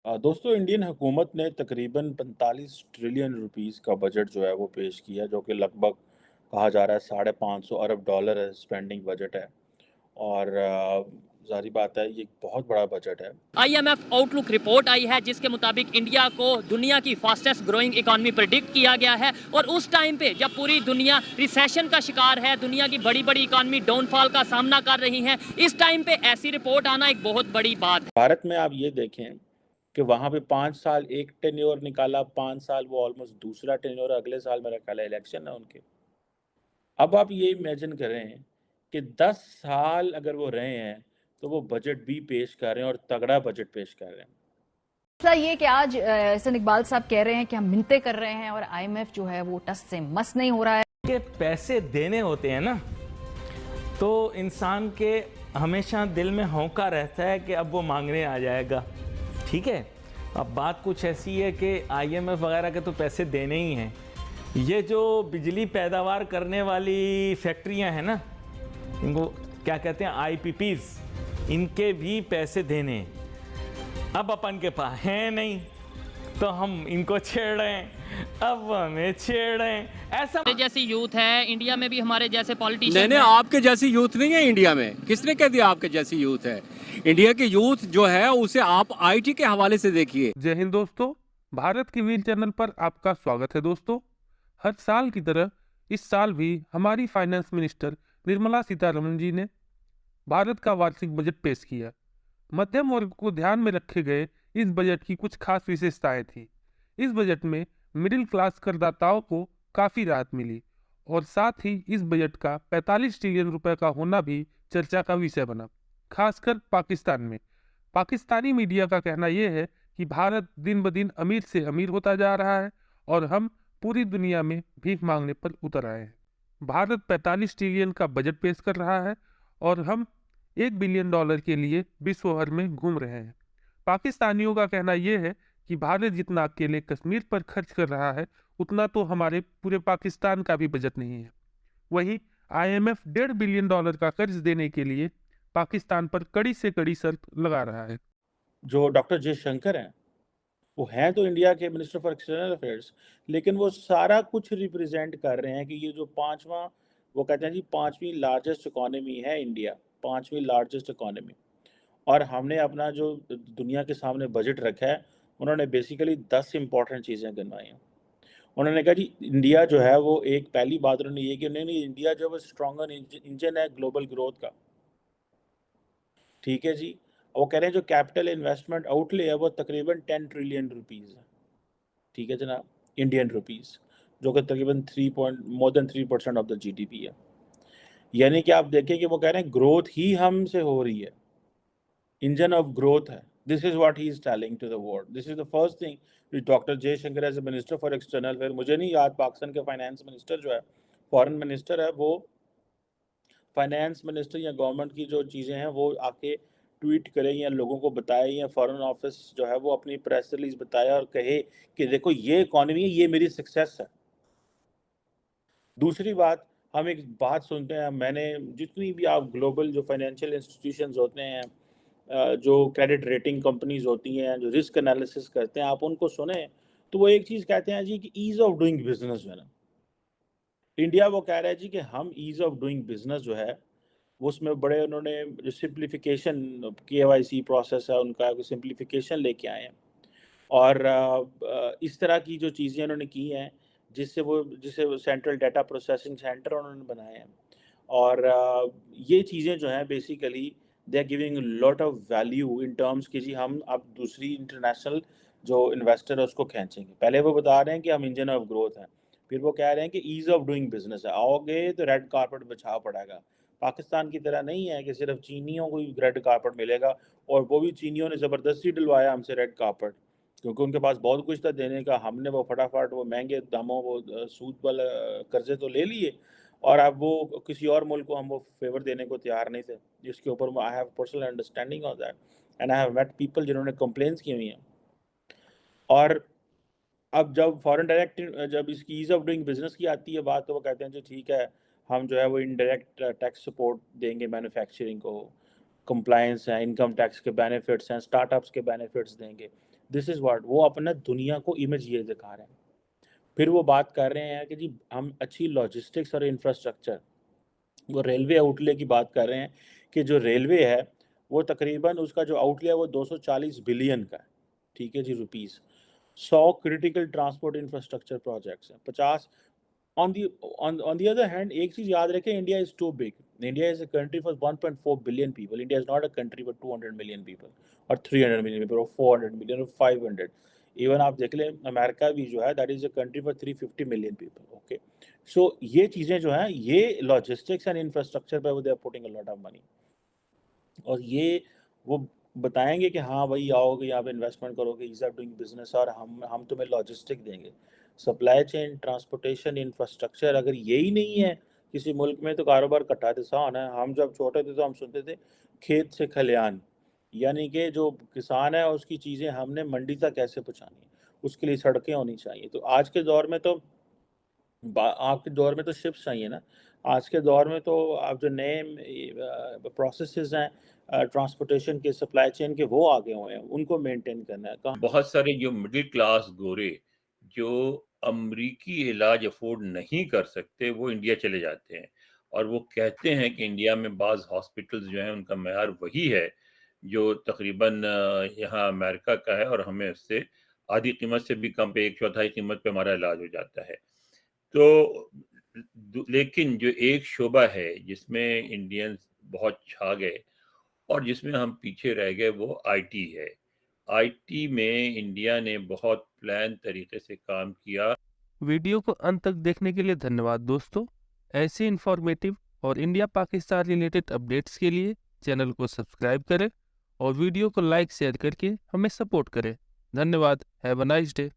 दोस्तों इंडियन हुकूमत ने तकरीबन 45 ट्रिलियन रुपीस का बजट जो है वो पेश किया, जो कि लगभग कहा जा रहा है 550 अरब डॉलर है स्पेंडिंग बजट है। और ज़ाहिर बात है ये एक बहुत बड़ा बजट है। आईएमएफ आउटलुक रिपोर्ट आई है जिसके मुताबिक इंडिया को दुनिया की फास्टेस्ट ग्रोइंग इकोनॉमी प्रेडिक्ट किया गया है। और उस टाइम पे जब पूरी दुनिया रिसेशन का शिकार है, दुनिया की बड़ी बड़ी इकोनॉमी डाउनफॉल का सामना कर रही है, इस टाइम पे ऐसी रिपोर्ट आना एक बहुत बड़ी बात है। भारत में आप ये देखें कि वहाँ पे 5 साल एक टेन्योर निकाला, 5 साल वो ऑलमोस्ट दूसरा टेन्योर, अगले साल मेरा ख्याल है इलेक्शन है उनके। अब आप ये इमेजिन करें कि 10 साल अगर वो रहे हैं, तो वो बजट भी पेश कर रहे हैं और तगड़ा बजट पेश कर रहे हैं। ऐसा ये कि आज एहसन इकबाल साहब कह रहे हैं कि हम मिन्नतें कर रहे हैं और आईएमएफ जो है वो टस से मस नहीं हो रहा है। के पैसे देने होते हैं ना, तो इंसान के हमेशा दिल में होंका रहता है कि अब वो मांगने आ जाएगा। ठीक है, अब बात कुछ ऐसी है कि आईएमएफ वगैरह के तो पैसे देने ही हैं। ये जो बिजली पैदावार करने वाली फैक्ट्रियां हैं ना, इनको क्या कहते हैं, आईपीपीज, इनके भी पैसे देने हैं। अब अपन के पास है नहीं तो हम इनको छेड़ रहे हैं, अब हमें छेड़ रहे हैं। ऐसा हमारे जैसी यूथ है इंडिया में भी, हमारे जैसे नहीं पॉलिटिशियन नहीं, आपके जैसी यूथ नहीं है इंडिया में। किसने कह दिया आपके जैसी यूथ है? इंडिया की यूथ जो है उसे आप आईटी के हवाले से देखिए। जय हिंद दोस्तों, भारत की वीर चैनल पर आपका स्वागत है। दोस्तों, हर साल की तरह इस साल भी हमारी फाइनेंस मिनिस्टर निर्मला सीतारमण जी ने भारत का वार्षिक बजट पेश किया। मध्यम वर्ग को ध्यान में रखे गए इस बजट की कुछ खास विशेषताएं थी। इस बजट में मिडिल क्लास करदाताओं को काफ़ी राहत मिली और साथ ही इस बजट का 45 ट्रिलियन रुपए का होना भी चर्चा का विषय बना, खासकर पाकिस्तान में। पाकिस्तानी मीडिया का कहना यह है कि भारत दिन ब दिन अमीर से अमीर होता जा रहा है और हम पूरी दुनिया में भीख मांगने पर उतर आए हैं। भारत 45 ट्रिलियन का बजट पेश कर रहा है और हम $1 बिलियन के लिए विश्व भर में घूम रहे हैं। पाकिस्तानियों का कहना यह है कि भारत जितना अकेले कश्मीर पर खर्च कर रहा है, उतना तो हमारे पूरे पाकिस्तान का भी बजट नहीं है। वहीं आईएमएफ $1.5 बिलियन का कर्ज देने के लिए पाकिस्तान पर कड़ी से कड़ी शर्त लगा रहा है। जो डॉक्टर जयशंकर हैं, वो हैं तो इंडिया के मिनिस्टर फॉर एक्सटर्नल अफेयर्स, लेकिन वो सारा कुछ रिप्रेजेंट कर रहे हैं कि ये जो पाँचवां, वो कहते हैं जी 5वीं लार्जेस्ट इकोनॉमी है इंडिया, 5वीं लार्जेस्ट इकोनॉमी। और हमने अपना जो दुनिया के सामने बजट रखा है, उन्होंने बेसिकली 10 इम्पोर्टेंट चीज़ें गिनवाई हैं। उन्होंने कहा जी इंडिया जो है वो एक, पहली बात उन्होंने ये कि नहीं, इंडिया जो है वो स्ट्रॉन्गर इंजन है ग्लोबल ग्रोथ का। ठीक है जी। वो कह रहे हैं जो कैपिटल इन्वेस्टमेंट आउटले है वो तकरीबन 10 ट्रिलियन रुपीज़ है। ठीक है जनाब, इंडियन रुपीज़, जो कि तकरीबन 3% ऑफ द जीडीपी है। यानी कि आप देखें कि वो कह रहे हैं ग्रोथ ही हमसे हो रही है, इंजन ऑफ ग्रोथ है। This is what he is telling to the world. This is the first thing which doctor Jaishankar as a minister for external affair, मुझे नहीं याद पाकिस्तान के फाइनेंस मिनिस्टर जो है, फॉरेन मिनिस्टर है, वो फाइनेंस मिनिस्टर या गवर्नमेंट की जो चीज़ें हैं वो आके ट्वीट करे या लोगों को बताए, या फॉरेन ऑफिस जो है वो अपनी प्रेस रिलीज बताए और कहे कि देखो ये इकॉनमी है, ये मेरी सक्सेस है। दूसरी बात, हम एक बात सुनते हैं, मैंने जितनी भी आप ग्लोबल जो फाइनेंशियल इंस्टीट्यूशंस होते हैं, जो क्रेडिट रेटिंग कंपनीज होती हैं, जो रिस्क एनालिसिस करते हैं, आप उनको सुने तो वो एक चीज़ कहते हैं जी कि ईज़ ऑफ डूइंग बिजनेस जो है ना, इंडिया वो कह रहा है जी कि हम ईज़ ऑफ डूइंग बिजनेस जो है उसमें बड़े, उन्होंने जो सिंप्लीफिकेशन केवाईसी प्रोसेस है उनका सिंप्लीफिकेशन लेके आए हैं। और इस तरह की जो चीज़ें उन्होंने की हैं, जिससे वो सेंट्रल डाटा प्रोसेसिंग सेंटर उन्होंने बनाए हैं। और ये चीज़ें जो हैं basically they are giving lot of value in terms कि जी हम अब दूसरी इंटरनेशनल जो इन्वेस्टर है उसको खींचेंगे। पहले वो बता रहे हैं कि हम इंजन ऑफ ग्रोथ हैं, फिर वो कह रहे हैं कि ईज़ ऑफ डूइंग बिजनेस है, आओगे तो रेड कारपेट बिछा पड़ेगा। पाकिस्तान की तरह नहीं है कि सिर्फ चीनियों को ही रेड कारपेट मिलेगा, और वो भी चीनियों ने ज़बरदस्ती डलवाया हमसे रेड कारपेट, क्योंकि उनके पास बहुत कुछ था देने का। हमने वो फटाफट वो महंगे दामों, वो सूद वाले कर्जे तो ले लिए, और अब वो किसी और मुल्क को हम वो फेवर देने को तैयार नहीं थे, जिसके ऊपर I have personal understanding of that, and I have met people जिन्होंने कंप्लेंट्स की हुई हैं। और अब जब फॉरेन डायरेक्ट, जब इसकी ईज़ ऑफ डूइंग बिज़नेस की आती है बात, तो वो कहते हैं जी ठीक है, हम जो है वो इनडायरेक्ट टैक्स सपोर्ट देंगे मैन्युफैक्चरिंग को, कंप्लायंस है, इनकम टैक्स के बेनिफिट्स हैं, स्टार्टअप्स के बेनिफिट्स देंगे। दिस इज़ व्हाट वो अपना दुनिया को इमेज ये दिखा रहे हैं। फिर वो बात कर रहे हैं कि जी हम अच्छी लॉजिस्टिक्स और इंफ्रास्ट्रक्चर, वो रेलवे आउटले की बात कर रहे हैं कि जो रेलवे है वो तकरीबन उसका जो आउटले है वो 240 बिलियन का है, ठीक है जी, rupees. 100 critical transport infrastructure projects हैं, 50 ऑन दी अदर हैंड। एक चीज याद रखें, India is too big, India is a country for 1.4 billion people, India is not a country for 200 million people और 300 मिलियन पीपल और 400 मिलियन और 500। Even आप देख लें अमेरिका भी जो है that is a country for 350 million people. Okay, so ये चीज़ें जो हैं ये लॉजिस्टिक्स एंड इंफ्रास्ट्रक्चर पे they are putting a lot of money, और ये वो बताएंगे कि हाँ भाई आओगे यहाँ पे इन्वेस्टमेंट करोगे, ईज आर डूइंग बिजनेस, और हम तुम्हें लॉजिस्टिक देंगे, सप्लाई चेन, ट्रांसपोर्टेशन, इंफ्रास्ट्रक्चर। अगर यही नहीं है किसी मुल्क में तो कारोबार कट्टा दिशा होना है। हम जब छोटे थे तो हम सुनते थे खेत से खलियान, यानी कि जो किसान है उसकी चीज़ें हमने मंडी तक कैसे पहुँचानी है, उसके लिए सड़कें होनी चाहिए। तो आज के दौर में तो आपके दौर में तो शिप्स चाहिए ना, आज के दौर में तो आप जो नए प्रोसेसेस हैं ट्रांसपोर्टेशन के, सप्लाई चेन के, वो आगे हुए हैं, उनको मेंटेन करना है। कहाँ बहुत सारे जो मिडिल क्लास गोरे जो अमरीकी इलाज अफोर्ड नहीं कर सकते वो इंडिया चले जाते हैं, और वो कहते हैं कि इंडिया में बाज़ हॉस्पिटल्स जो हैं उनका मयार वही है जो तकरीबन यहाँ अमेरिका का है, और हमें उससे आधी कीमत से भी कम पे, एक चौथाई कीमत पे हमारा इलाज हो जाता है। तो लेकिन जो एक शोबा है जिसमें इंडियंस बहुत छा गए और जिसमें हम पीछे रह गए वो आईटी है। आईटी में इंडिया ने बहुत प्लान तरीके से काम किया। वीडियो को अंत तक देखने के लिए धन्यवाद दोस्तों। ऐसे इंफॉर्मेटिव और इंडिया पाकिस्तान रिलेटेड अपडेट्स के लिए चैनल को सब्सक्राइब करें और वीडियो को लाइक शेयर करके हमें सपोर्ट करें। धन्यवाद। Have a nice day.